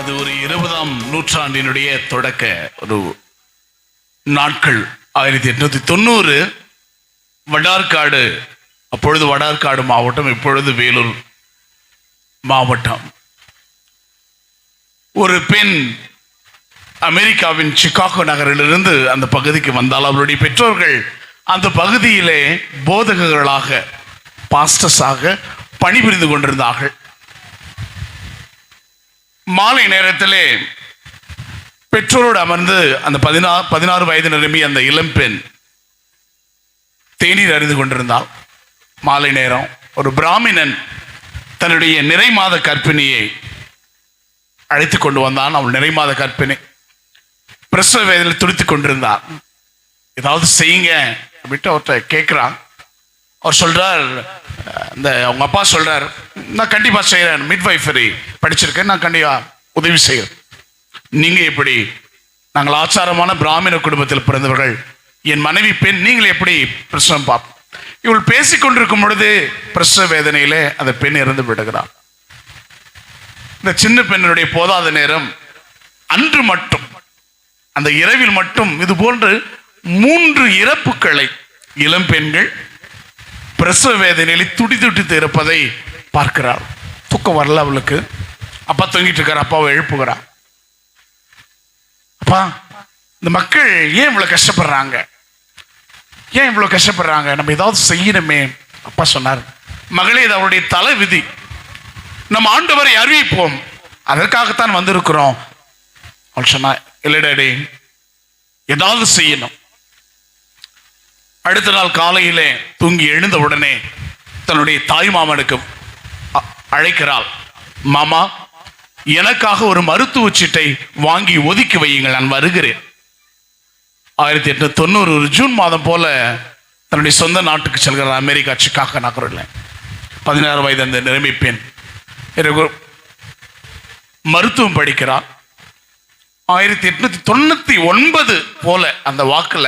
அது ஒரு 20ஆம் நூற்றாண்டினுடைய தொடக்க ஒரு நாட்கள். 1890 வடார்காடு, அப்பொழுது வடார்காடு மாவட்டம், இப்பொழுது வேலூர் மாவட்டம். ஒரு பெண் அமெரிக்காவின் சிகாகோ நகரிலிருந்து அந்த பகுதிக்கு வந்தால் அவருடைய பெற்றோர்கள் அந்த பகுதியிலே போதகர்களாக, பாஸ்டர்ஸாக பணிபுரிந்து கொண்டிருந்தார்கள். மாலை நேரத்திலே பெற்றோரோடு அமர்ந்து அந்த 16 வயது நிரம்பிய அந்த இளம்பெண் தேநீர் அறிந்து கொண்டிருந்தாள். மாலை நேரம் ஒரு பிராமணன் தன்னுடைய நிறை மாத கர்ப்பிணியை அழைத்து கொண்டு வந்தான். அவள் நிறை மாத கர்ப்பிணி பிரசவ வேதனையில் துடித்துக் கொண்டிருந்தார். ஏதாவது செய்யுங்க அப்படின்ட்டு அவர்கிட்ட கேட்கிறான். அவர் சொல்றார், இந்த அவங்க அப்பா சொல்றார், நான் கண்டிப்பா செய்யறேன், மிட்வைஃபரி படிச்சிருக்கேன், நான் கண்டிப்பா உதவி செய்யறேன். நீங்க எப்படி? நாங்கள் ஆச்சாரமான பிராமண குடும்பத்தில் பிறந்தவர்கள், என் மனைவி பெண், நீங்கள் எப்படி பிரசவம் பார்ப்போம்? இவள் பேசிக் கொண்டிருக்கும் பொழுது பிரசவ வேதனையிலே அந்த பெண் இறந்து விடுகிறார். இந்த சின்ன பெண்ணுடைய போதாத நேரம் அன்று மட்டும், அந்த இரவில் மட்டும் இது போன்று 3 இறப்புகளை இளம் பெண்கள் பிரசவ வேதனையில் துடி துடித்து இருப்பதை பார்க்கிறார். தூக்கம் வரல அவளுக்கு. அப்பா தூங்கிட்டு இருக்கார். அப்பாவை எழுப்புகிறார். அப்பா, இந்த மக்கள் ஏன் இவ்வளவு கஷ்டப்படுறாங்க? ஏன் இவ்வளவு கஷ்டப்படுறாங்க? நம்ம ஏதாவது செய்யணுமே. அப்பா சொன்னார், மகளே, இது அவருடைய தலை விதி. நம்ம ஆண்டவரை அறிவிப்போம், அதற்காகத்தான் வந்திருக்கிறோம். அவள் சொன்னா, இல்லை டாடி, ஏதாவது செய்யணும். அடுத்த நாள் காலையிலே தூங்கி எழுந்த உடனே தன்னுடைய தாய் மாமனுக்கு அழைக்கிறாள். மாமா, எனக்காக ஒரு மருத்துவ சீட்டை வாங்கி ஒதுக்கி வையுங்கள், நான் வருகிறேன். 1890 ஒரு ஜூன் மாதம் போல தன்னுடைய சொந்த நாட்டுக்கு செல்கிறார். அமெரிக்கா சிகாகோ நகரில் 16 வயது அந்த நிலைமை பெண் மருத்துவம் படிக்கிறார். 1899 போல அந்த வாக்குல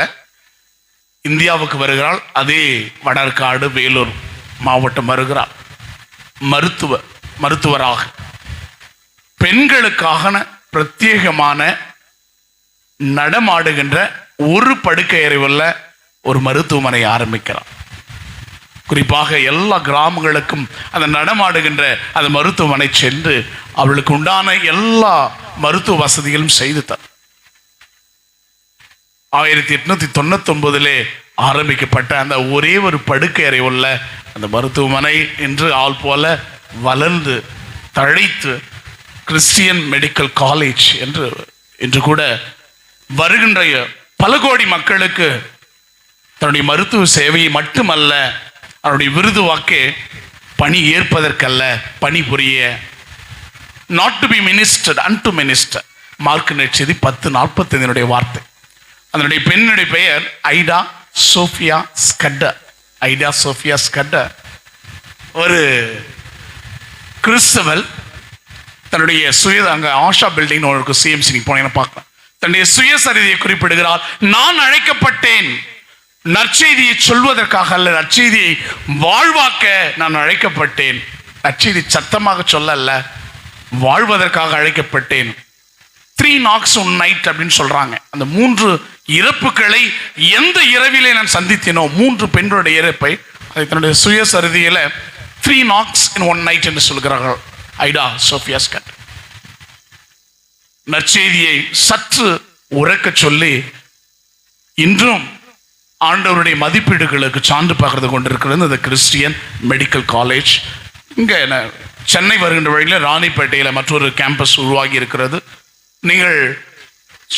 இந்தியாவுக்கு வருகிறாள். அதே வடார்காடு வேலூர் மாவட்டம் வருகிறார். மருத்துவராக பெண்களுக்காக பிரத்யேகமான நடமாடுகின்ற ஒரு படுக்கை அறையுள்ள ஒரு மருத்துவமனை ஆரம்பிக்கிறார். குறிப்பாக எல்லா கிராமங்களுக்கும் அந்த நடமாடுகின்ற அந்த மருத்துவமனை சென்று அவளுக்கு உண்டான எல்லா மருத்துவ வசதிகளும் செய்து தர 1899 ஆரம்பிக்கப்பட்ட அந்த ஒரே ஒரு படுக்கை அறை உள்ள அந்த மருத்துவமனை இன்று ஆள் போல வளர்ந்து தழைத்து கிறிஸ்டியன் மெடிக்கல் காலேஜ் என்று கூட வருகின்ற பல கோடி மக்களுக்கு தன்னுடைய மருத்துவ சேவையை மட்டுமல்ல, அவருடைய விருது வாக்கே பணி ஏற்பதற்கல்ல, பணி புரிய. Not to be minister unto minister. Mark நற்செய்தி 10:45 வார்த்தை. அதனுடைய பெண்ணுடைய பெயர் Ida Sophia Scudder. Ida Sophia Scudder ஒரு கிறிஸ்தவல். தன்னுடைய அங்க ஆஷா பில்டிங் ஒரு சிஎம்சி போனீங்கன்னா பார்க்கலாம். தன்னுடைய சுயசரிதையை குறிப்பிடுகிறார். நான் அழைக்கப்பட்டேன் நற்செய்தியை சொல்வதற்காக அல்ல, நற்செய்தியை வாழ்வாக்க நான் அழைக்கப்பட்டேன். நற்செய்தி சத்தமாக சொல்ல அல்ல, வாழ்வதற்காக அழைக்கப்பட்டேன். 3 knocks on night அப்படின்னு சொல்றாங்க. அந்த 3 இறப்புகளை எந்த இரவிலே நான் சந்தித்தேனோ, 3 பெண்களுடைய இறப்பை அதை தன்னுடைய சுயசரிதையில 3 knocks in one night என்று சொல்கிறார்கள் ஐடா சோஃபியா ஸ்கட். நற்செய்தியை சற்று உறக்க சொல்லி இன்றும் ஆண்டவருடைய மதிப்பீடுகளுக்கு சான்று பகிர்ந்து கொண்டிருக்கிறது இந்த கிறிஸ்டியன் மெடிக்கல் காலேஜ். இங்க சென்னை வருகின்ற வழியில் ராணிப்பேட்டையில் மற்றொரு கேம்பஸ் உருவாகி இருக்கிறது. நீங்கள்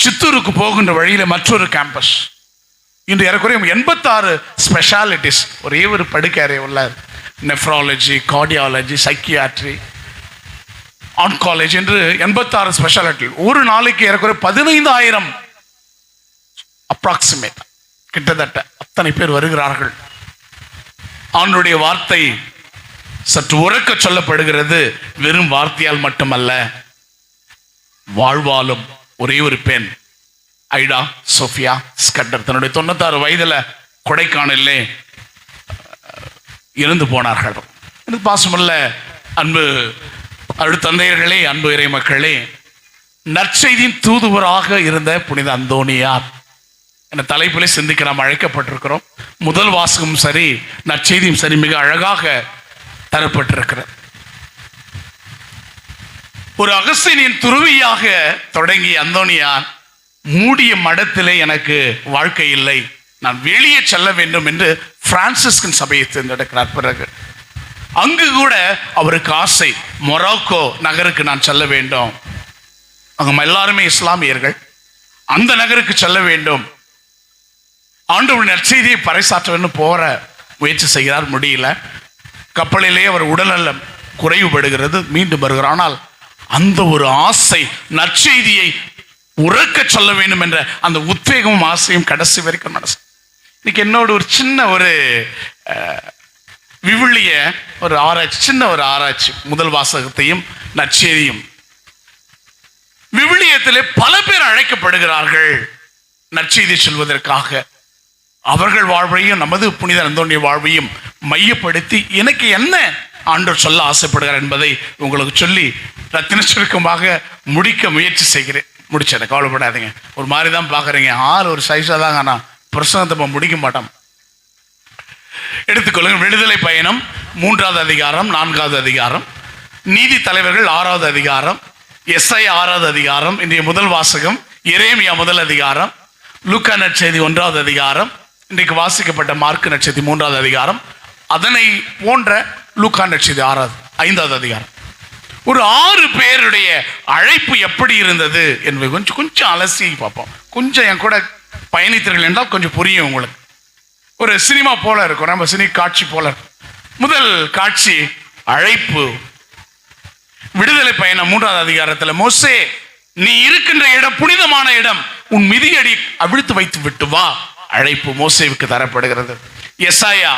சித்தூருக்கு போகின்ற வழியில மற்றொரு கேம்பஸ். இன்று ஏறக்குறைய 86 ஸ்பெஷாலிட்டிஸ் ஒரே ஒரு படுக்கை அறை உள்ள நெஃப்ராலஜி, கார்டியாலஜி, சைக்கியாட்ரி, ஆன்காலஜி என்று 86 ஸ்பெஷாலிட்டி. ஒரு நாளைக்கு ஏறக்குறைய 15,000 அப்ராக்சிமேட், கிட்டத்தட்ட அத்தனை பேர் வருகிறார்கள். ஆண்டவருடைய வார்த்தை சற்று உறக்க சொல்லப்படுகிறது. வெறும் வார்த்தையால் மட்டுமல்ல, வாழ்வாலும். ஒரே ஒரு பெண் ஐடா சோஃபியா ஸ்கட்டர் தன்னுடைய 96 வயதுல கொடைக்கானலே இறந்து போனார்கள். எனக்கு பாசமுள்ள அன்பு தந்தையர்களே, அன்பு இறை மக்களே, நற்செய்தியின் தூதுவராக இருந்த புனித அந்தோணியார் என்ற தலைப்பிலே சிந்திக்க நாம் அழைக்கப்பட்டிருக்கிறோம். முதல் வாசகமும் சரி, நற்செய்தியும் சரி, மிக அழகாக தரப்பட்டிருக்கிறது. ஒரு அகஸ்தீனின் துறவியாக தொடங்கிய அந்தோணியார் மூடிய மடத்திலே எனக்கு வாழ்க்கை இல்லை, நான் வெளியே செல்ல வேண்டும் என்று பிரான்சிஸ்கன் சபையை தேர்ந்தெடுக்கிறார். பிறகு அங்கு கூட அவருக்கு ஆசை, மொராக்கோ நகருக்கு நான் செல்ல வேண்டும், அங்க எல்லாருமே இஸ்லாமியர்கள், அந்த நகருக்கு செல்ல வேண்டும், ஆண்டவருடைய நற்செய்தியை பறைசாற்ற வேண்டும் போற முயற்சி செய்கிறார். முடியல. கப்பலிலே அவர் உடல்நலம் குறைவுபடுகிறது, மீண்டும் வருகிறார். ஆனால் அந்த ஒரு ஆசை, நற்செய்தியை உறக்க சொல்ல வேண்டும் என்ற அந்த உத்வேகமும் ஆசையும் கடைசி வரைக்கும் மனசு. இன்னைக்கு என்னோட ஒரு சின்ன ஒரு விவிலிய ஒரு ஆராய்ச்சி, சின்ன ஒரு ஆராய்ச்சி, முதல் வாசகத்தையும் நற்செய்தியும். விவிலியத்திலே பல பேர் அழைக்கப்படுகிறார்கள் நற்செய்தி சொல்வதற்காக. அவர்கள் வாழ்வையும் நமது புனித அந்தோணிய வாழ்வையும் மையப்படுத்தி எனக்கு என்ன ஆண்டவர் சொல்ல ஆசைப்படுகிறார் என்பதை உங்களுக்கு சொல்லி ரத்தின சுருக்கமாக முடிக்க முயற்சி செய்கிறேன். முடிச்சேன், கவலைப்படாதீங்க. ஒரு மாதிரி தான் பார்க்குறீங்க, ஒரு சைஸாக தாங்க, நான் பிரசங்கத்தை முடிக்க மாட்டோம். எடுத்துக்கொள்ளுங்க. விடுதலை பயணம் 3வது அதிகாரம் 4வது அதிகாரம், நீதி தலைவர்கள் 6வது அதிகாரம், எஸ்ஐயா 6வது அதிகாரம், இன்றைய முதல் வாசகம் எரேமியா முதல் அதிகாரம், லூக்கா நற்செய்தி 1வது அதிகாரம், இன்றைக்கு வாசிக்கப்பட்ட மார்க்கு நற்செய்தி 3வது அதிகாரம், அதனை போன்ற லூக்கா நற்செய்தி 5வது அதிகாரம். ஒரு 6 பேருடைய அழைப்பு எப்படி இருந்தது என்பதை கொஞ்சம் அலசி பார்ப்போம். கொஞ்சம் என் கூட பயணித்தீர்கள் என்றால் கொஞ்சம் புரியும் உங்களுக்கு. ஒரு சினிமா போல இருக்கும், நம்ம சினி காட்சி போல. முதல் காட்சி அழைப்பு. விடுதலை பயணம் 3வது அதிகாரத்தில், மோசே நீ இருக்கின்ற இடம் புனிதமான இடம், உன் மிதியடி அவிழ்த்து வைத்து விட்டு வா. அழைப்பு மோசேவுக்கு தரப்படுகிறது. எசாயா,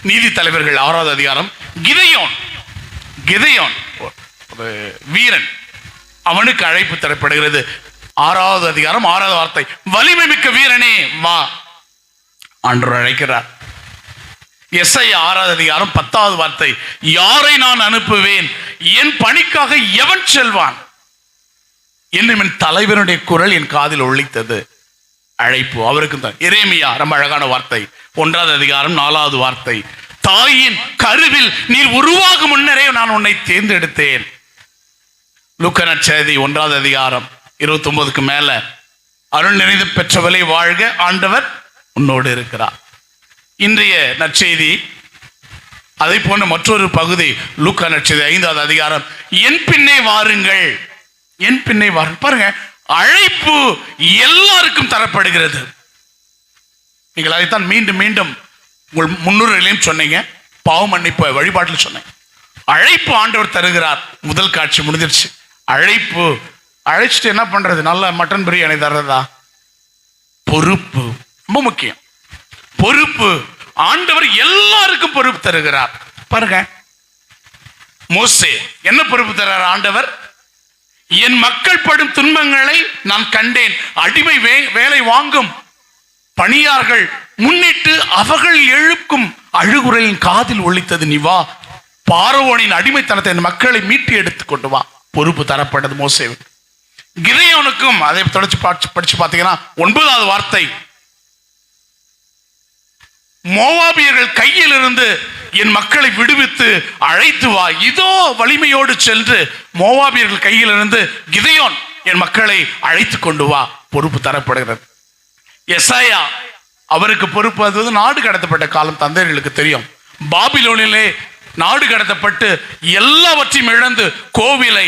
நீதி தலைவர்கள் 6வது அதிகாரம், கிதையோன் ஒரு வீரன், அவனுக்கு அழைப்பு தரப்படுகிறது. 6வது அதிகாரம் 6வது வார்த்தை, வலிமை மிக்க வீரனே வா, ஆண்டவர் அழைக்கிறார். எஸ்ஐயா 6வது அதிகாரம் 10வது வார்த்தை, யாரை நான் அனுப்புவேன், என் பணிக்காக எவன் செல்வான் என்று என் தலைவனுடைய குரல் என் காதில் ஒலித்தது. அழைப்பு அவருக்கு தான். எரேமியா ரொம்ப அழகான வார்த்தை, 1வது அதிகாரம் 4வது வார்த்தை, தாயின் கருவில் நீர் உருவாகும் முன்னரே நான் உன்னை தேர்ந்தெடுத்தேன். லூக்கா நற்செய்தி 1வது அதிகாரம் 29க்கு மேல, அருள் நிறைந்து பெற்றவளை வாழ்க, ஆண்டவர் உன்னோடு இருக்கிறார். இன்றைய நற்செய்தி அதை போன்ற மற்றொரு பகுதி, லூக்கா நற்செய்தி 5வது அதிகாரம், என் பின்னே வாருங்கள், என் பின்னே வாருங்கள். பாருங்க, அழைப்பு எல்லாருக்கும் தரப்படுகிறது. நீங்கள் அதைத்தான் மீண்டும் மீண்டும் உங்கள் முன்னுரையிலையும் சொன்னீங்க, பாவ மன்னிப்பு வழிபாட்டில் சொன்னேன். அழைப்பு ஆண்டவர் தருகிறார். முதல் காட்சி முடிஞ்சிருச்சு. அழைப்பு, அழைச்சிட்டு என்ன பண்றது? நல்ல மட்டன் பிரியாணி தர்றதா? பொறுப்பு ரொம்ப முக்கியம். பொறுப்பு, ஆண்டவர் எல்லாருக்கும் பொறுப்பு தருகிறார். பாருங்க, மோசே என்ன பொறுப்பு தர்றார் ஆண்டவர்? என் மக்கள் படும் துன்பங்களை நான் கண்டேன், அடிமை வேலை வாங்கும் பணியார்கள் முன்னிட்டு அவர்கள் எழுப்பும் அழுகுறையின் காதில் ஒலித்தது, நீ வா, பார்வோனின் அடிமைத்தனத்தை என் மக்களை மீட்டு எடுத்து கொண்டு வா. பொறுப்பு தரப்பட்டது மோசேவுக்கு. கிதையோனுக்கும் அதை தொடர்ச்சி படிச்சு பார்த்தீங்கன்னா 9வது வார்த்தை, மோவாபியர்கள் கையில் இருந்து என் மக்களை விடுவித்து அழைத்து வா. இதோ வலிமையோடு சென்று மோவாபியர்கள் கையில் இருந்து கிதையோன் என் மக்களை அழைத்து கொண்டு வா. பொறுப்பு தரப்படுகிறது. எசாயா, அவருக்கு பொறுப்பு. அது நாடு கடத்தப்பட்ட காலம் தந்தையர்களுக்கு தெரியும். பாபிலோனிலே நாடு கடத்தப்பட்டு எல்லாவற்றையும் இழந்து, கோவிலை,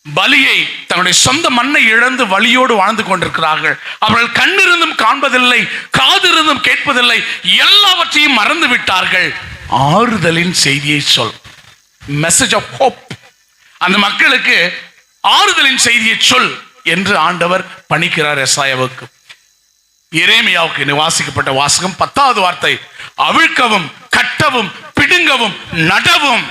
பலியை, தன்னுடைய சொந்த மண்ணை இழந்து வலியோடு வாழ்ந்து கொண்டிருக்கிறார்கள். அவர்கள் கண்ணிருந்தும் காண்பதில்லை, காதிருந்தும் கேட்பதில்லை, எல்லாவற்றையும் மறந்து விட்டார்கள். ஆறுதலின் செய்தியை சொல், மெசேஜ் ஆஃப் ஹோப். அந்த மக்களுக்கு ஆறுதலின் செய்தியை சொல் என்று ஆண்டவர் பணிக்கிறார் எசாயாவுக்கு. எரேமியாவுக்கு வாசிக்கப்பட்ட வாசகம் 10வது வார்த்தை, அவிழ்க்கவும் கட்டவும் பிடுங்கவும் நடவும்.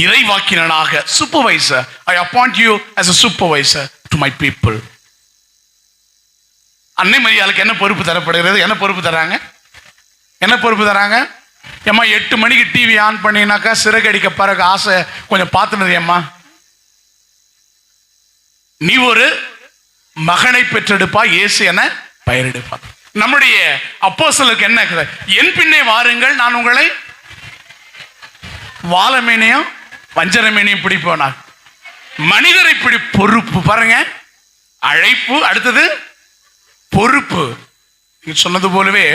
இறைவாக்கினனாக, supervisor, I appoint you as a supervisor to my people. அன்னை மரியாளுக்கு என்ன பொறுப்பு தரப்படுகிறது? என்ன பொறுப்பு தராங்க? என்ன பொறுப்பு தராங்க? ஏம்மா 8 மணிக்கு டிவி ஆன் பண்ணினாக்கா சிறகடிக்க பிறகு ஆசை கொஞ்சம் பார்த்துனது ஏம்மா, நீ ஒரு மகனை பெற்றெடுப்பா, இயேசு என பெயரெடுப்பார். நம்முடைய அப்போஸ்தலருக்கு என்ன, என் பின்னே வாருங்கள் நான் உங்களை வாலமேனையும் வஞ்சரமேனையும் பிடிப்போனா. மனிதரை பிடி, பொறுப்பு பாருங்க, அழைப்பு, அடுத்தது பொறுப்பு. சொன்னது போலவே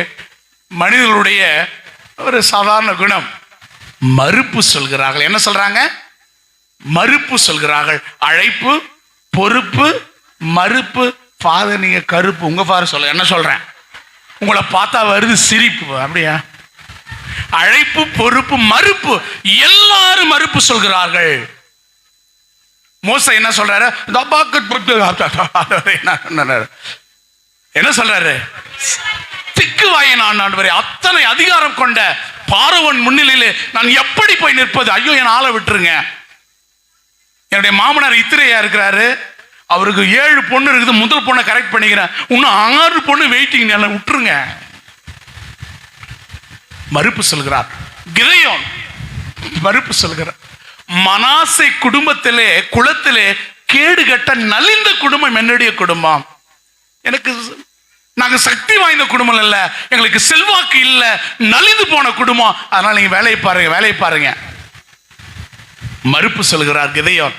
மனிதர்களுடைய ஒரு சாதாரண குணம் மறுப்பு சொல்கிறார்கள். என்ன சொல்றாங்க? மறுப்பு சொல்கிறார்கள். அழைப்பு, பொறுப்பு, மறுப்பு. ஃபாதர் நீங்க கருப்பு, உங்க ஃபாதர் சொல்ல என்ன சொல்றேன், உங்களை பார்த்தா வருது சிரிப்பு. அப்படியா? அழைப்பு, பொறுப்பு, மறுப்பு, எல்லாரும் மறுப்பு சொல்கிறார்கள். மோசே என்ன சொல்றாரு? என்ன சொல்றாரு? திக்குவாயன் ஆண்டவரே, அத்தனை அதிகாரம் கொண்ட பார்வோன் முன்னிலையிலே நான் எப்படி போய் நிற்பது? ஐயோ, என் ஆளை விட்டுருங்க. என்னுடைய மாமனார் இத்திரையா இருக்கிறாரு, அவருக்கு 7 பொண்ணு இருக்குது, முதல் பொண்ணை கரெக்ட் பண்ணிக்கிறேன், இன்னும் 6 பொண்ணு வெயிட்டிங், விட்டுருங்க. மறுப்பு சொல்கிறார். கிதெயோன் மறுப்பு சொல்கிறார். மனாசே குடும்பத்திலே, குலத்திலே கேடு கட்ட நலிந்த குடும்பம் என்னுடைய குடும்பம். எனக்கு நாங்க சக்தி வாய்ந்த குடும்பம் இல்ல, எங்களுக்கு செல்வாக்கு இல்ல, நலிந்து போன குடும்பம், அதனால நீங்க வேலையை பாருங்க, வேலையை பாருங்க. மறுப்பு சொல்கிறார் கிதெயோன்.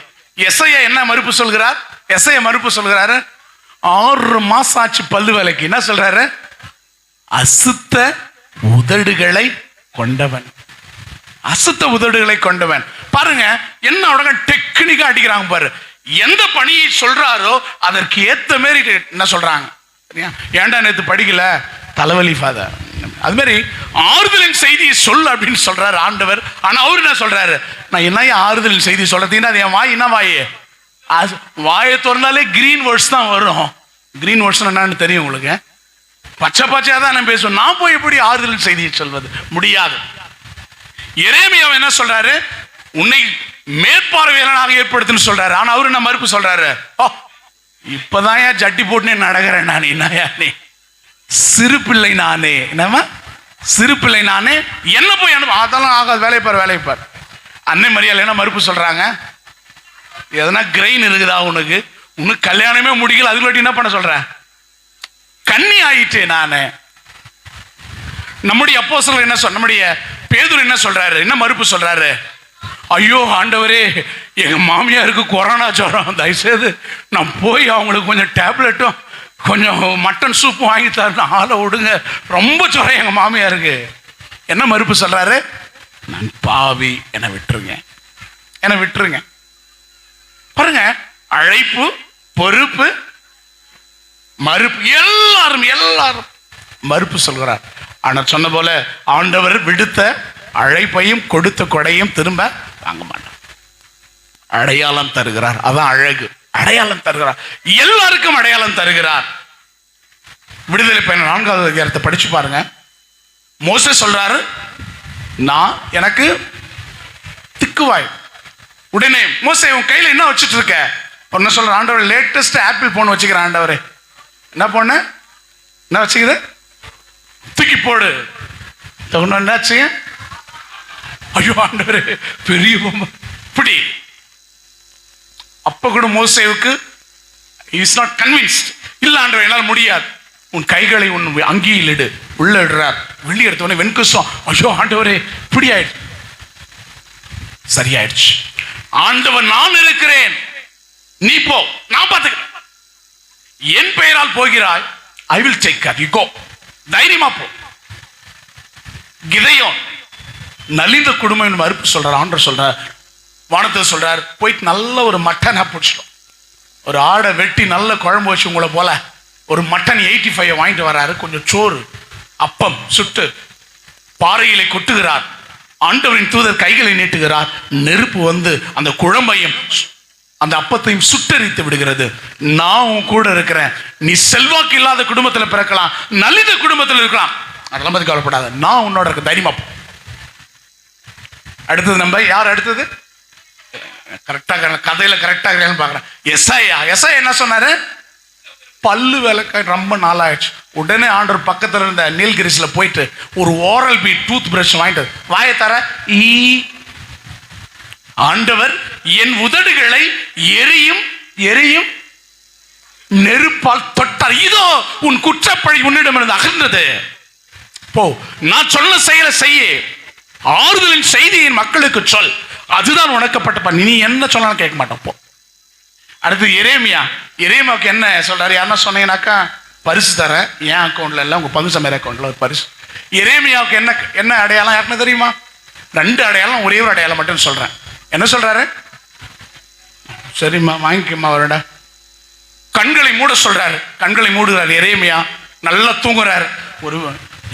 எசையா என்ன மறுப்பு சொல்கிறார்? எசையா மறுப்பு சொல்கிறாரு, 6 மாசம் ஆச்சு பல்லு வேலைக்கு. என்ன சொல்றாரு? அசுத்த உதடுகளை கொண்டவன், அசுத்த உதடுகளை கொண்டவன். பாருங்க என்ன உடனே டெக்னிக்கா அடிக்கிறாங்க பாரு. எந்த பணியை சொல்றாரோ அதற்கு ஏத்த மாதிரி என்ன சொல்றாங்க? ஏன்டா நேத்து படிக்கல, தலைவலி ஃபாதர். அது மாதிரி ஆறுதலின் செய்தியை சொல் அப்படின்னு சொல்றாரு ஆண்டவர். ஆனா அவரு என்ன சொல்றாரு? நான் என்ன ஆறுதலின் செய்தி சொல்றதுன்னா அது என் வாய் என்ன வாய்? வாயை திறந்தாலே கிரீன் வேர்ட்ஸ் தான் வரும். கிரீன் வேர்ட்ஸ் என்னன்னு தெரியும் உங்களுக்கு? பச்சை பச்சையா தான் நான் பேசுவேன். நான் போய் எப்படி ஆறுதலின் செய்தியை சொல்வது? முடியாது. எரேமியா என்ன சொல்றாரு? உன்னை மேற்பார்வையாளனாக ஏற்படுத்துன்னு சொல்றாரு. ஆனா அவரு என்ன மறுப்பு சொல்றாரு? இப்பதான் ஏன் ஜட்டி போட்டு நடக்கிறேன் நான், என்ன சிறு பிள்ளை நானே, என்னமா சிறு பிள்ளை நானே, என்ன போய் அதெல்லாம் ஆகாது, வேலையை பார், வேலையை பார். அன்னை மரியாதை என்ன மறுப்பு சொல்றாங்க? எதனா கிரெயின் இருக்குதா உனக்கு? உனக்கு கல்யாணமே முடிக்கல, அதுக்கு என்ன பண்ண சொல்ற? கன்னி ஆயிட்டே நானே. நம்முடைய அப்போஸ்தலர் என்ன சொல், நம்முடைய பேதுரு என்ன சொல்றாரு? என்ன மறுப்பு சொல்றாரு? ஐயோ ஆண்டவரே, எங்க மாமியாருக்கு கொரோனா ஜுரம், தயவுசெய்து நான் போய் அவங்களுக்கு கொஞ்சம் டேப்லெட்டும் கொஞ்சம் மட்டன் சூப்பும் வாங்கி தரணும், ஆளை விடுங்க, ரொம்ப ஜுரம் எங்க மாமியாருக்கு. என்ன மறுப்பு சொல்றாரு? நான் பாவி, என்னை விட்டுருங்க, என்னை விட்டுருங்க. பாருங்க, அழைப்பு, பொறுப்பு, மறுப்பு, எல்லாரும் எல்லாரும் மறுப்பு சொல்கிறார். ஆனா சொன்ன போல ஆண்டவர் விடுத்த அழைப்பையும் கொடுத்த கொடையும் திரும்ப வாங்க மாட்டார். அடையாளம் தருகிறார். அதான் அழகு. அடையாளம் தருகிறார், எல்லாருக்கும் அடையாளம் தருகிறார். விடுதலை பயணம் 4வது அதிகாரத்தை படிச்சு பாருங்க. மோசே சொல்றாரு, நான் எனக்கு திக்குவாய். உடனே மோசே உன் கையில என்ன வச்சுட்டு இருக்க? என்ன சொல்ற? ஆண்டவர் லேட்டஸ்ட் ஆப்பிள் போன் வச்சுக்கிறேன். ஆண்டவரே என்ன பொண்ணு என்ன வச்சுக்குது? தூக்கி போடு. என்னாச்சு? ஐயோ ஆண்டவரே, பெரிய இப்படி. அப்ப கூட மோசேவுக்கு இஸ் நாட் கன்வின்ஸ்ட். இல்ல ஆண்டவர், என்னால் முடியாது. உன் கைகளை உன் அங்கியில் இடு. உள்ள இடுறார். வெளியே எடுத்தவனே வெண்குசம். ஐயோ ஆண்டவரே, இப்படி ஆயிடுச்சு. சரியாயிடுச்சு. ஆண்டவர் நான் இருக்கிறேன், நீ போ, நான் பார்த்துக்கிறேன். என் பெயரால் போகிறாய், I will take care, you go. தைரியமா போ. கிதெயோன் நலிந்த குடும்பம் மறுப்பு சொல்றார். ஆண்டவர் சொல்றார், வானத்தை சொல்றார், போயிட்டு நல்ல ஒரு மட்டனை பிடிச்சிடும், ஒரு ஆடை வெட்டி நல்ல குழம்பு வச்சு உங்களை போல ஒரு மட்டன் 85 வாங்கிட்டு வர்றாரு. கொஞ்சம் சோறு, அப்பம் சுட்டு பாறையிலே கொட்டுகிறார். ஆண்டவரின் தூதர் கைகளை நீட்டுகிறார். நெருப்பு வந்து அந்த குழம்பையும் அந்த அப்பத்தையும் சுட்டரித்து விடுகிறது. நான் உன் கூட இருக்கிறேன். நீ செல்வாக்கு இல்லாத குடும்பத்தில் பிறக்கலாம், நலிந்த குடும்பத்தில் இருக்கலாம், அதெல்லாம் பத்தி கவலைப்படாத, நான் உன்னோட இருக்க, தைரியமா. அடுத்தது நம்ம யார்? அடுத்தது கரெக்டாக கதையில கரெக்டாக பாக்குறேன். எஸ்ஐயா. எஸ்ஐயா என்ன சொன்னாரு? பல்லு விளக்க ரொம்ப நாளாயிடுச்சு. உடனே ஆண்டவர் பக்கத்துல இருந்த நீல்கிரிஸ்ல போயிட்டு ஒரு ஓரல் பி டூத் பிரஷ் வாங்கிட்டு வாயை தர. ஆண்டவர் என் உதடுகளை எரியும் எரியும் நெருப்பால் தொட்டார். இதோ உன் குற்றப்பழி உன்னிடமிருந்து அகன்றது. போ, நான் சொன்ன செயலை செய்ய, ஆறுதலின் செய்தியை மக்களுக்கு சொல், அதுதான் உனக்கப்பட்ட. நீ என்ன சொன்னாலும் கேட்க மாட்டோம். போ. அடுத்து எரேமியாவுக்கு என்ன சொல்றாரு? யாருன்னா சொன்னீங்கன்னாக்கா பரிசு தர, என் அக்கௌண்ட்ல இல்லை, உங்க பங்கு சமையல் அக்கௌண்ட்ல ஒரு பரிசு. எரேமியாவுக்கு என்ன அடையாளம் யாருன்னு தெரியுமா? 2 அடையாளம், ஒரே ஒரு அடையாளம் மட்டும் சொல்றேன். என்ன சொல்றாரு? சரிம்மா வாங்கிக்கம்மா அவரோட. கண்களை மூட சொல்றாரு. கண்களை மூடுறாரு. எரேமியா நல்லா தூங்குறாரு. ஒரு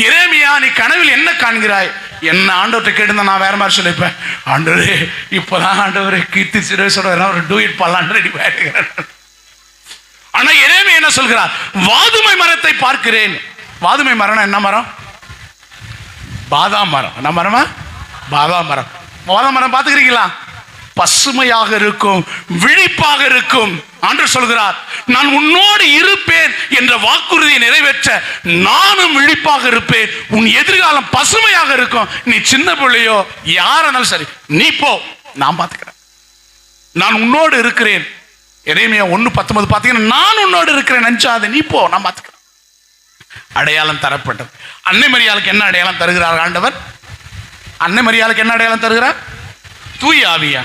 எரேமியா, நீ கனவில் என்ன காண்கிறாய்? என்ன ஆண்டவர்கிட்ட கேட்டு நான் வேற மாதிரி சொல்லிப்பேன். ஆண்டவரே, இப்பதான் ஆண்டவரே கீர்த்தி சிறுவை சொல்ற ஒரு டூயிட் பண்ணலாம் ரெடி ஆயிடுகிறேன். ஆனா எரேமியா என்ன சொல்கிறார்? வாதுமை மரத்தை பார்க்கிறேன். வாதுமை மரம் என்ன மரம்? பாதாம் மரம். என்ன மரமா? பாதாம் மரம். பாதாம் மரம் பார்த்துக்கிறீங்களா? பசுமையாக இருக்கும், விழிப்பாக இருக்கும். ஆண்டவர் சொல்கிறார், நான் உன்னோடு இருப்பேன் என்ற வாக்குறுதியை நிறைவேற்ற நானும் விழிப்பாக இருப்பேன். உன் எதிர்காலம் பசுமையாக இருக்கும். நீ சின்ன பிள்ளையோ யாரானாலும் சரி, நீ போ, நான் பார்த்துக்கிறேன். நான் உன்னோடு இருக்கிறேன். எரேமியா 1:19 பார்த்தீங்கன்னா, நான் உன்னோடு இருக்கிறேன், நினைச்சாது, நீ போ, நான் பார்த்துக்கிறேன். அடையாளம் தரப்பட்டது. அன்னை மரியாளுக்கு என்ன அடையாளம் தருகிறார் ஆண்டவர்? அன்னை மரியாளுக்கு என்ன அடையாளம் தருகிறார்? தூய ஆவியா.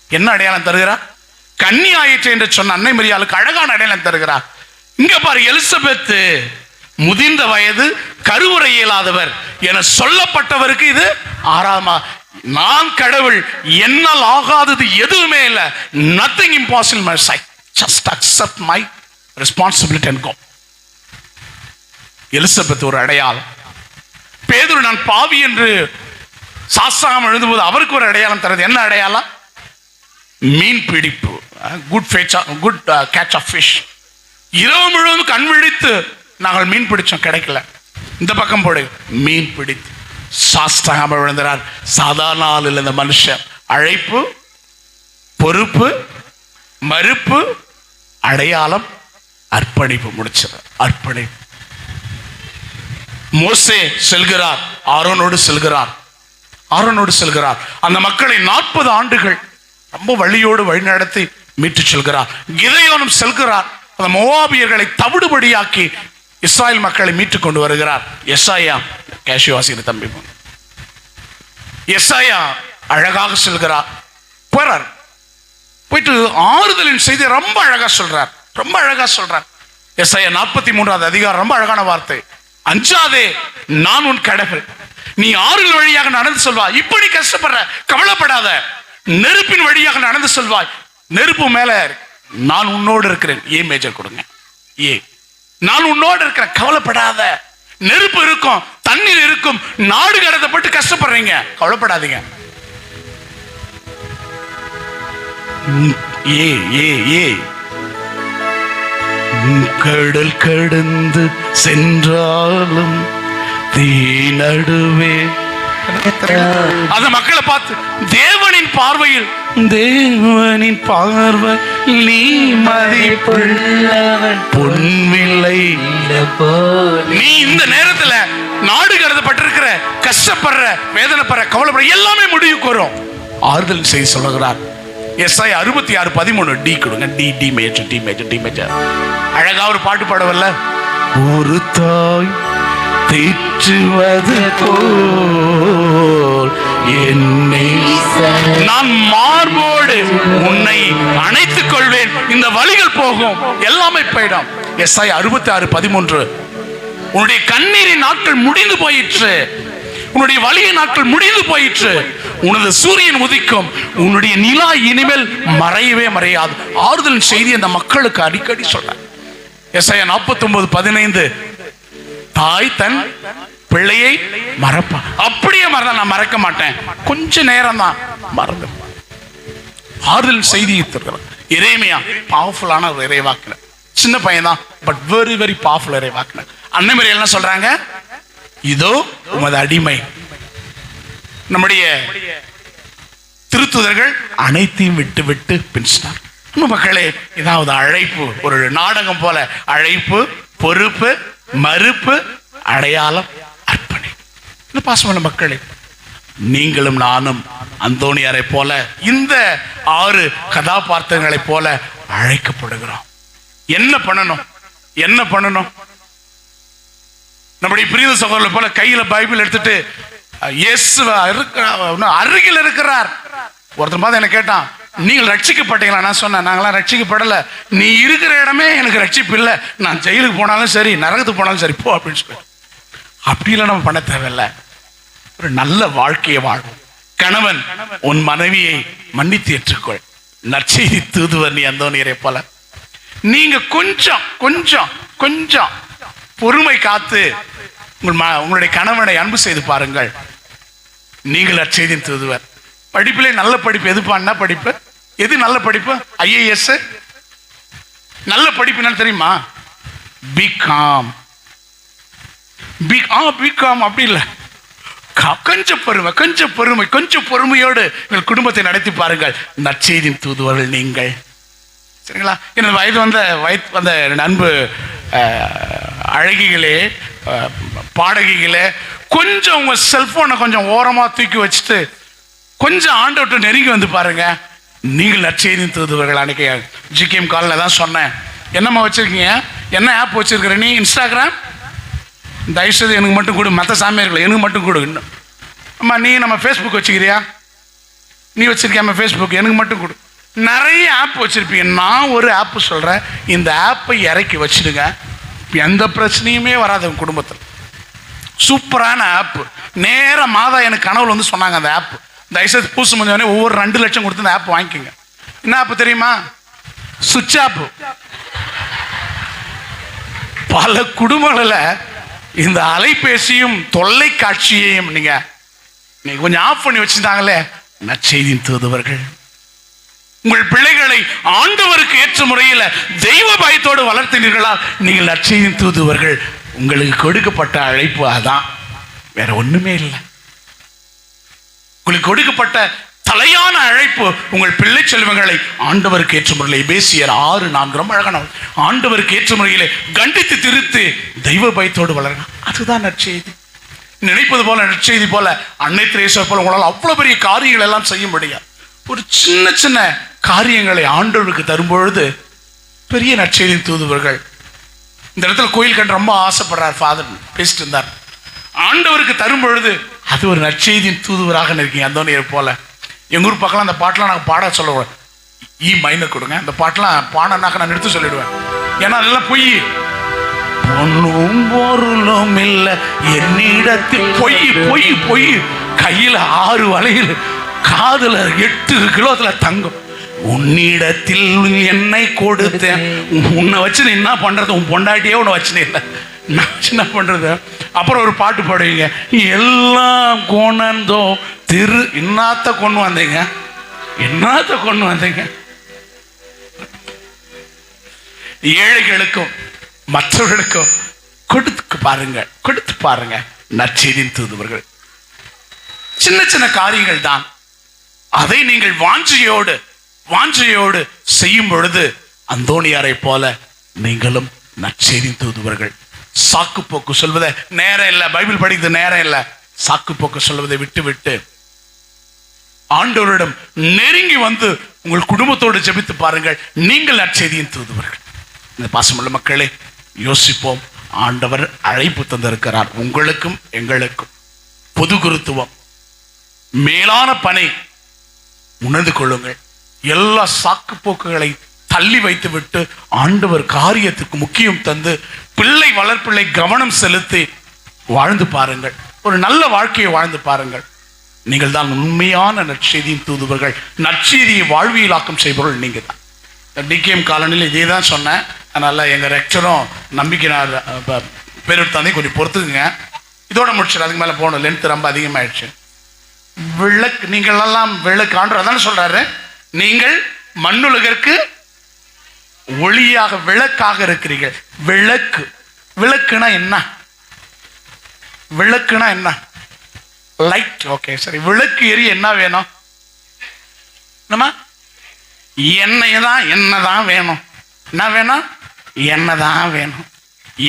என்ன அடையாளம் தருகிறார்? கன்னி ஆயிற்று என்று சொன்ன அன்னை மரியாளுக்கு அழகான அடையாளம் தருகிறார். இங்க பாரு, எலிசபெத் முதிர்ந்த வயது, கருவுரை இயலாதவர் என சொல்லப்பட்டவருக்கு இது 6ஆம். நான் கடவுள், என்னால் ஆகாதது எதுவுமே இல்லை. Nothing impossible my side. Just accept my responsibility and go. Elizabeth ஒரு அடையாளம். பேதுரு நான் பாவி என்று சாஸ்தாகம் எழுதும்போது அவருக்கு ஒரு அடையாளம் தருது. என்ன அடையாளம்? மீன் பிடிப்பு. Good catch of fish. இரவு முழுவதும் கண் விழித்து நாங்கள் மீன் பிடிச்சோம், கிடைக்கல. இந்த பக்கம் போடு, மீன் பிடித்து சாஸ்தாகம் எழுதுறார். சாதாரண ஆள் இல்லை இந்த மனுஷன். அழைப்பு, பொறுப்பு, மறுப்பு, அடையாளம், அர்ப்பணிப்பு. முடிச்சிடறார். அர்ப்பணிப்பு. மோசே செல்கிறார், ஆரோனோடு செல்கிறார். அந்த மக்களை 40 ஆண்டுகள் ரொம்ப வழியோடு வழிநடத்தி மீட்டு செல்கிறார். கிதயோனும் செல்கிறார். அந்த மோவாபியர்களை தவிடுபடியாக்கி இஸ்ராயல் மக்களை மீட்டுக் கொண்டு வருகிறார். எசாயா, கேஷிவாசியின் தம்பி எசாயா அழகாக செல்கிறார். போயிட்டு ஆறுதலின் செய்தி ரொம்ப அழகா சொல்றார். எசாயா 43வது அதிகாரம் ரொம்ப அழகான வார்த்தை. அஞ்சாதே, நான் உன் கடவுள். நீ ஆறுகள் வழியாக நடந்து சொல்வாய். இப்படி கஷ்டப்படுற, கவலைப்படாத. நெருப்பின் வழியாக நடந்து சொல்வாய். நெருப்பு மேல நான் உன்னோடு இருக்கிறேன். ஏ மேஜர் கொடுங்க. ஏ, நான் உன்னோடு இருக்கிறேன், கவலைப்படாத. நெருப்பு இருக்கும், தண்ணீர் இருக்கும். நாடு கடத்தப்பட்டு கஷ்டப்படுறீங்க, கவலைப்படாதீங்க. ஏ ஏ ஏ கடல் கடந்து சென்றாலும் தீ நடுவே. அந்த மக்களை பார்த்து, தேவனின் பார்வையில் நீ மதிப்புள்ளவன், பொன்வில்லை. நீ இந்த நேரத்துல நாடு கடத்தப்பட்டிருக்கிற, கஷ்டப்படுற, வேதனைப்படுற, கவலைப்படுற, எல்லாமே முடிவுக்கு வரும். ஆறுதல் செய்தி சொல்லுகிறார். எஸ்ஐயா 66:13. டி கொடுங்க. D major. அழகா ஒரு பாட்டு பாடவல்ல. ஒரு தாய் தேற்றுவது போல் என்னை நான் மார்போடு உன்னை அணைத்துக் கொள்வேன். இந்த வலிகள் போகும், எல்லாமே போயிடும். எஸ்ஐயா 66:13. உன்னுடைய கண்ணீரின் நாட்கள் முடிந்து போயிற்று. உன்னுடைய வலியின் நாட்கள் முடிந்து போயிற்று. உனது சூரியன் உதிக்கும். உன்னுடைய நிலா இனிமேல் மறையவே மறையாது. ஆறுதல் செய்தி அந்த மக்களுக்கு அடிக்கடி சொல்ற. எஸ்ஐயா 49:15. தாய் தன் பிள்ளையை மறப்பா. அப்படியே மறந்தா, நான் மறக்க மாட்டேன், கொஞ்ச நேரம் தான் மறந்து. ஆறுதல் செய்தி தருகிறார். எரேமியா பவர்ஃபுல்லான ஒரு இறைவாக்கினர். சின்ன பையன் தான், பட் வெரி வெரி பவர்ஃபுல் இறைவாக்கினர். அன்னை மரியாள் என்ன சொல்றாங்க? இதோ உமது அடிமை. நம்முடைய திருத்துதர்கள் அனைத்தையும் விட்டு பின்சினார். மக்களே, இதாவது அழைப்பு, ஒரு நாடகம் போல. அழைப்பு, பொறுப்பு, மறுப்பு, அடையாளம், அர்ப்பணிப்பு. பாசமான மக்களே, நீங்களும் நானும் அந்தோனியாரை போல, இந்த 6 கதாபாத்திரங்களை போல அழைக்கப்படுகிறோம். என்ன பண்ணணும்? என்ன பண்ணணும்? நம்முடைய பிரிய சகோதரர் போல கையில பைபிள் எடுத்துட்டு இயேசு அருகில் இருக்கிறார். ஒருத்தர் பார்த்து என்ன கேட்டான், நீங்கள் ரட்சிக்கப்பட்டீங்களா? நான் சொன்னேன், நாங்களாம் ரட்சிக்கப்படலை. நீ இருக்கிற இடமே எனக்கு ரட்சிப்பு இல்லை. நான் ஜெயிலுக்கு போனாலும் சரி, நரகத்துக்கு போனாலும் சரி, போ அப்படின்னு சொல்லி. அப்படிலாம் நம்ம பண்ண தேவையில்லை. ஒரு நல்ல வாழ்க்கையை வாழும். கணவன் உன் மனைவியை மன்னித்து ஏற்றுக்கொள். நற்செய்தி தூதுவர் நீ அந்தோனியரை போல. நீங்க கொஞ்சம் கொஞ்சம் கொஞ்சம் பொறுமை காத்து உங்களுடைய கணவனை அன்பு செய்து பாருங்கள். நீங்கள் நற்செய்தியின் தூதுவர். படிப்பிலே நல்ல படிப்பு எதுப்பான்னா படிப்பு எது நல்ல படிப்பு? IAS நல்ல படிப்பு என்ன தெரியுமா? பிகாம். பிகாம் அப்படி இல்லை, கொஞ்சம் பொறுமை கொஞ்சம் பொறுமையோடு உங்கள் குடும்பத்தை நடத்தி பாருங்கள். நற்செய்தியின் தூதுவர்கள் நீங்கள். சரிங்களா? எனது வயது வந்த அன்பு அழகிகளே, பாடகிகளே, கொஞ்சம் உங்க செல்போனை கொஞ்சம் ஓரமா தூக்கி வச்சுட்டு கொஞ்சம் ஆண்டவர்கிட்ட நெருங்கி வந்து பாருங்க. நீங்கள் நற்செய்தியின் தூதுவர்கள். அன்னைக்கு GKM காலில் தான் சொன்னேன். என்னம்மா வச்சிருக்கீங்க? என்ன ஆப் வச்சிருக்கிற நீ? இன்ஸ்டாகிராம்? தயவுசெய்து எனக்கு மட்டும் கொடு, மற்ற சாமியார்கள் எனக்கு மட்டும் கொடு. அம்மா நீ நம்ம ஃபேஸ்புக் வச்சுக்கிறியா? நீ வச்சிருக்கியாம்மா ஃபேஸ்புக்? எனக்கு மட்டும் கொடு. நிறைய ஆப் வச்சிருப்பீங்க. நான் ஒரு ஆப் சொல்றேன், இந்த ஆப்பை இறக்கி வச்சிடுங்க. எந்த பிரச்சனையுமே வராது உங்க குடும்பத்தில். சூப்பரான ஆப். நேர மாதா எனக்கு கனவுல வந்து சொன்னாங்க, அந்த ஆப் தயவுசெய்து பூசு முடிஞ்சவனே ஒவ்வொரு 2 லட்சம் கொடுத்து அந்த ஆப் வாங்கிக்கோங்க. என்ன ஆப் தெரியுமா? சுவிட்ச் ஆப். பல குடும்பங்களில் இந்த அலைபேசியும் தொல்லைக்காட்சியையும் நீங்க கொஞ்சம் ஆஃப் பண்ணி வச்சிருந்தாங்களே. நற்செய்தியின் தூதுவர்கள். உங்கள் பிள்ளைகளை ஆண்டவருக்கு ஏற்ற முறையில் தெய்வ பயத்தோடு வளர்த்தினீர்களா? நீங்கள் நற்செய்தியின் தூதுவர்கள். உங்களுக்கு கொடுக்கப்பட்ட அழைப்பு அதான், வேற ஒண்ணுமே இல்லை. உங்களுக்கு கொடுக்கப்பட்ட தலையான அழைப்பு உங்கள் பிள்ளை செல்வங்களை ஆண்டவருக்கு ஏற்ற முறையில், எபேசியர் 6:4 ரொம்ப அழகான, ஆண்டவருக்கு ஏற்ற முறையிலே கண்டித்து திருத்து தெய்வ பயத்தோடு வளரணும். அதுதான் நற்செய்தி. நினைப்பது போல நற்செய்தி போல அன்னை தெரேசா போல உங்களால் அவ்வளவு பெரிய காரியங்கள் எல்லாம் செய்ய முடியாது. ஒரு சின்ன சின்ன காரியங்களை ஆண்டவருக்கு தரும்பொழுது பெரிய நற்செய்தியின் தூதுவர்கள். இந்த இடத்துல கோயில் கண்டு ரொம்ப ஆசைப்படுறார் ஃபாதர் பேசிட்டு இருந்தார். ஆண்டவருக்கு தரும் பொழுது அது ஒரு நற்செய்தியின் தூதுவராக இருக்கீங்க அந்தோனியர் போல. எங்க ஊர் பக்கம் அந்த பாட்டெல்லாம் நாங்கள் பாட சொல்லுவேன். மைனர் கொடுங்க, அந்த பாட்டெல்லாம் பாடனாக்க நான் எடுத்து சொல்லிடுவேன். ஏன்னா அதெல்லாம் பொய். பொண்ணும் பொருளும் இல்லை என்னிடத்தில், பொய் பொய் பொய். கையில் 6 வளையல், காதுல 8 கிலோத்துல தங்கம். உன்னிடத்தில் என்னை கொடுத்தேன். உன்னை வச்சு நீ என்ன பண்றது? உன் பொண்டாட்டியே உன்னை வச்சுனே இல்லை, நான் என்ன பண்றது? அப்புறம் ஒரு பாட்டு பாடுவீங்க, எல்லாம் கொண்டோ என்னத்த கொண்டு வந்தீங்க, என்னத்த கொண்டு வந்தீங்க. ஏழைகளுக்கும் மற்றவர்களுக்கும் கொடுத்து பாருங்க நற்செய்தியின் தூதுவர்கள். சின்ன சின்ன காரியங்கள் தான். அதை நீங்கள் வாஞ்சையோடு செய்யும் பொழுது அந்தோனியாரை போல நீங்களும் நற்செய்தியின் தூதுவர்கள். சாக்கு போக்கு சொல்வதை நேரம் இல்லை, பைபிள் படிக்கிறது நேரம் இல்லை, சாக்கு போக்கு சொல்வதை விட்டு ஆண்டவரிடம் நெருங்கி வந்து உங்கள் குடும்பத்தோடு ஜெபித்து பாருங்கள். நீங்கள் நற்செய்தியின் தூதுவர்கள். இந்த பாசமுள்ள மக்களே, யோசிப்போம். ஆண்டவர் அழைப்பு தந்திருக்கிறார் உங்களுக்கும் எங்களுக்கும். பொது குருத்துவம், மேலான பணி உணர்ந்து கொள்ளுங்கள். எல்லா சாக்கு போக்குகளை தள்ளி வைத்து விட்டு ஆண்டவர் காரியத்துக்கு முக்கியம் தந்து பிள்ளை வளர்ப்பிள்ளை கவனம் செலுத்தி வாழ்ந்து பாருங்கள். ஒரு நல்ல வாழ்க்கையை வாழ்ந்து பாருங்கள். நீங்கள் தான் உண்மையான நற்செய்தியின் தூதுவர்கள். நற்செய்தியை வாழ்வியலாக்கம் செய்பவர்கள் நீங்க தான். DKM காலனியில் இதே தான் சொன்னேன். அதனால எங்க ரெக்டரும் நம்பிக்கையார் பேரெடுத்தாந்தே கொஞ்சம் பொறுத்துக்குங்க. இதோட முடிச்சிடும், அதுக்கு மேலே போகணும், லென்த் ரொம்ப அதிகமாயிடுச்சு. விளக்கு, நீங்கள் எல்லாம் விளக்கு, ஆண்டவர் அதான சொல்றாரு, நீங்கள் மண்ணுலகிற்கு ஒளியாக விளக்காக இருக்கிறீர்கள். விளக்குனா என்ன? விளக்குனா என்ன? லைட். ஓகே, சரி. விளக்கு எரிய என்ன வேணும்? என்னதான் வேணும்? என்ன வேணும்? என்னதான் வேணும்?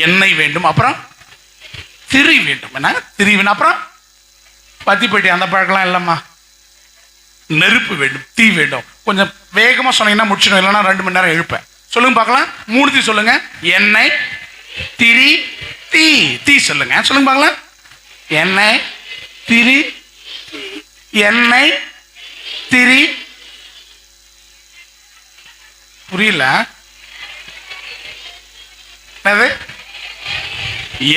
எண்ணெய் வேண்டும், அப்புறம் திரி வேண்டும். என்ன திரி வேணும்? அப்புறம் பத்தி போயிட்டு அந்த பழக்கெல்லாம் இல்லைம்மா. நெருப்பு வேண்டும், தீ வேண்டும், கொஞ்சம் வேகமா சொன்னீங்கன்னா முடிச்சிடும், இல்லைன்னா 2 மணி நேரம் இழுப்பேன். சொல்லுங்க பார்க்கலாம், 3 சொல்லுங்க. எண்ணெய் திரி தீ. தீ சொல்லுங்க, சொல்லுங்க பார்க்கலாம். எண்ணெய் திரி, எண்ணெய் திரி. புரியல?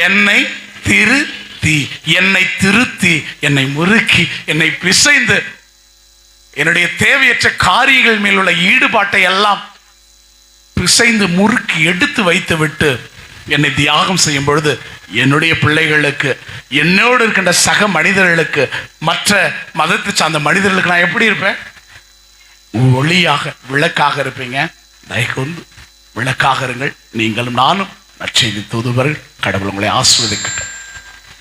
என்னை திருத்தி, என்னை திருத்தி, என்னை முறுக்கி, என்னை பிசைந்து, என்னுடைய தேவையற்ற காரியங்கள் மேல் உள்ள ஈடுபாட்டை எல்லாம் பிசைந்து முறுக்கி எடுத்து வைத்து விட்டு என்னை தியாகம் செய்யும் பொழுது என்னுடைய பிள்ளைகளுக்கு, என்னோடு இருக்கின்ற சக மனிதர்களுக்கு, மற்ற மதத்தை சார்ந்த மனிதர்களுக்கு நான் எப்படி இருப்பேன்? ஒளியாக, விளக்காக இருப்பீங்க. தயவுகூர்ந்து விளக்காக இருங்கள். நீங்களும் நானும் நற்செய்தி தூதுவர்கள். கடவுள் உங்களை ஆசீர்வதிக்க